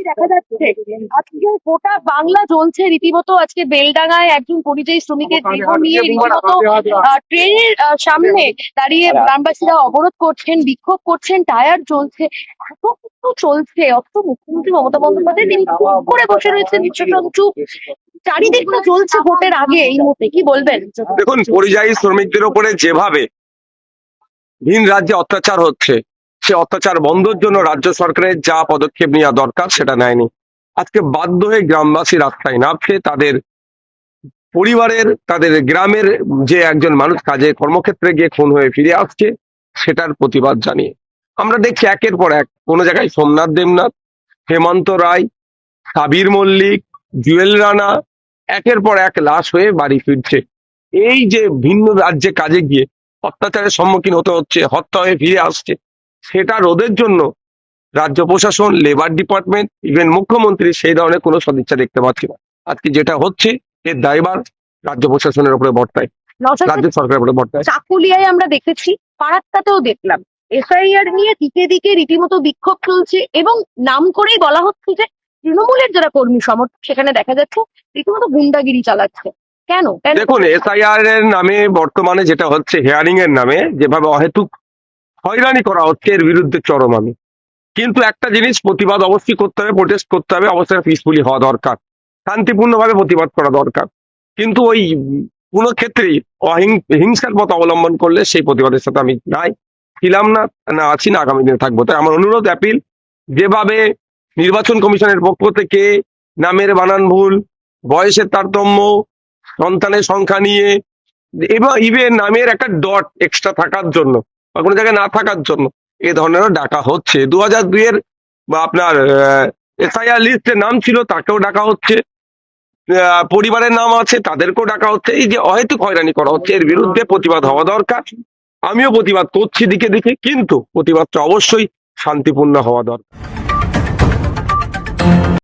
দেখা যাচ্ছে আজকে গোটা বাংলা জ্বলছে রীতিমতো। আজকে বেলডাঙায় একজন পরিযায়ী শ্রমিকের দেহ নিয়ে রীতিমতো ট্রেনের সামনে দাঁড়িয়ে গ্রামবাসীরা অবরোধ করছেন, বিক্ষোভ করছেন, টায়ার জ্বলছে, এত কিছু চলছে। অথচ মুখ্যমন্ত্রী মমতা বন্দ্যোপাধ্যায় তিনি চুপ করে বসে রয়েছেন, প্রশাসন চুপ, চারিদিকটা চলছে ভোটের আগে। এই মুহূর্তে কি বলবেন? দেখুন, পরিযায়ী শ্রমিকদের উপরে যেভাবে ভিন রাজ্যে অত্যাচার হচ্ছে, সে অত্যাচার বন্ধের জন্য রাজ্য সরকারের যা পদক্ষেপ নেওয়া দরকার সেটা নেয়নি। আজকে বাধ্য হয়ে গ্রামবাসী রাস্তায় নামছে, তাদের পরিবারের, তাদের গ্রামের যে একজন মানুষ কাজে কর্মক্ষেত্রে গিয়ে খুন হয়ে ফিরে আসছে সেটার প্রতিবাদ জানিয়ে। আমরা দেখছি একের পর এক, কোনো জায়গায় সোমনাথ দেবনাথ, হেমন্ত রায়, সাবির মল্লিক, জুয়েল রানা একের পর এক লাশ হয়ে বাড়ি ফিরছে। এই যে ভিন্ন রাজ্যে কাজে গিয়ে অত্যাচারের সম্মুখীন হতে হচ্ছে, হত্যা হয়ে ফিরে আসছে, সেটা রোধের জন্য রাজ্য প্রশাসন, লেবার ডিপার্টমেন্ট, ইভেন মুখ্যমন্ত্রী সেই ধরনের কোনো সদিচ্ছা দেখতে পাচ্ছি না। আজকে যেটা হচ্ছে এর দায়ভার রাজ্য প্রশাসনের উপরে বর্তায়, রাজ্য সরকারের উপরে বর্তায়। চাকুলিয়ায় আমরা দেখেছি, ফারাক্কাতেও দেখলাম এসআইআর নিয়ে দিকে দিকে রীতিমতো বিক্ষোভ চলছে এবং নাম করেই বলা হচ্ছে যে তৃণমূলের যারা কর্মী সমর্থক সেখানে দেখা যাচ্ছে রীতিমতো গুন্ডাগিরি চালাচ্ছে। কেন? দেখুন, এসআইআর এর নামে বর্তমানে যেটা হচ্ছে, হেয়ারিং এর নামে যেভাবে অহেতুক হয়রানি করা হচ্ছে, এর বিরুদ্ধে চরম আমি। কিন্তু একটা জিনিস, প্রতিবাদ অবশ্যই করতে হবে, প্রোটেস্ট করতে হবে, অবশ্যই পিসফুলি হওয়া দরকার, শান্তিপূর্ণভাবে প্রতিবাদ করা দরকার। কিন্তু ওই কোনো ক্ষেত্রেই হিংসার পথ অবলম্বন করলে সেই প্রতিবাদের সাথে আমি নাই, ছিলাম না, না আছি না, আগামী দিনে থাকবো। তাই আমার অনুরোধ, অ্যাপিল, যেভাবে নির্বাচন কমিশনের পক্ষ থেকে নামের বানান ভুল, বয়সের তারতম্য, সন্তানের সংখ্যা নিয়ে, এবং ইভেন নামের একটা ডট এক্সট্রা থাকার জন্য বা কোনো জায়গায় না থাকার জন্য এ ধরনেরও ডাকা হচ্ছে। 2002-এর বা আপনার এসআইআর লিস্টে নাম ছিল তাকেও ডাকা হচ্ছে, পরিবারের নাম আছে তাদেরকেও ডাকা হচ্ছে। এই যে অহেতুক হয়রানি করা হচ্ছে, এর বিরুদ্ধে প্রতিবাদ হওয়া দরকার। আমিও প্রতিবাদ করছি দিকে দিকে, কিন্তু প্রতিবাদটা অবশ্যই শান্তিপূর্ণ হওয়া দরকার।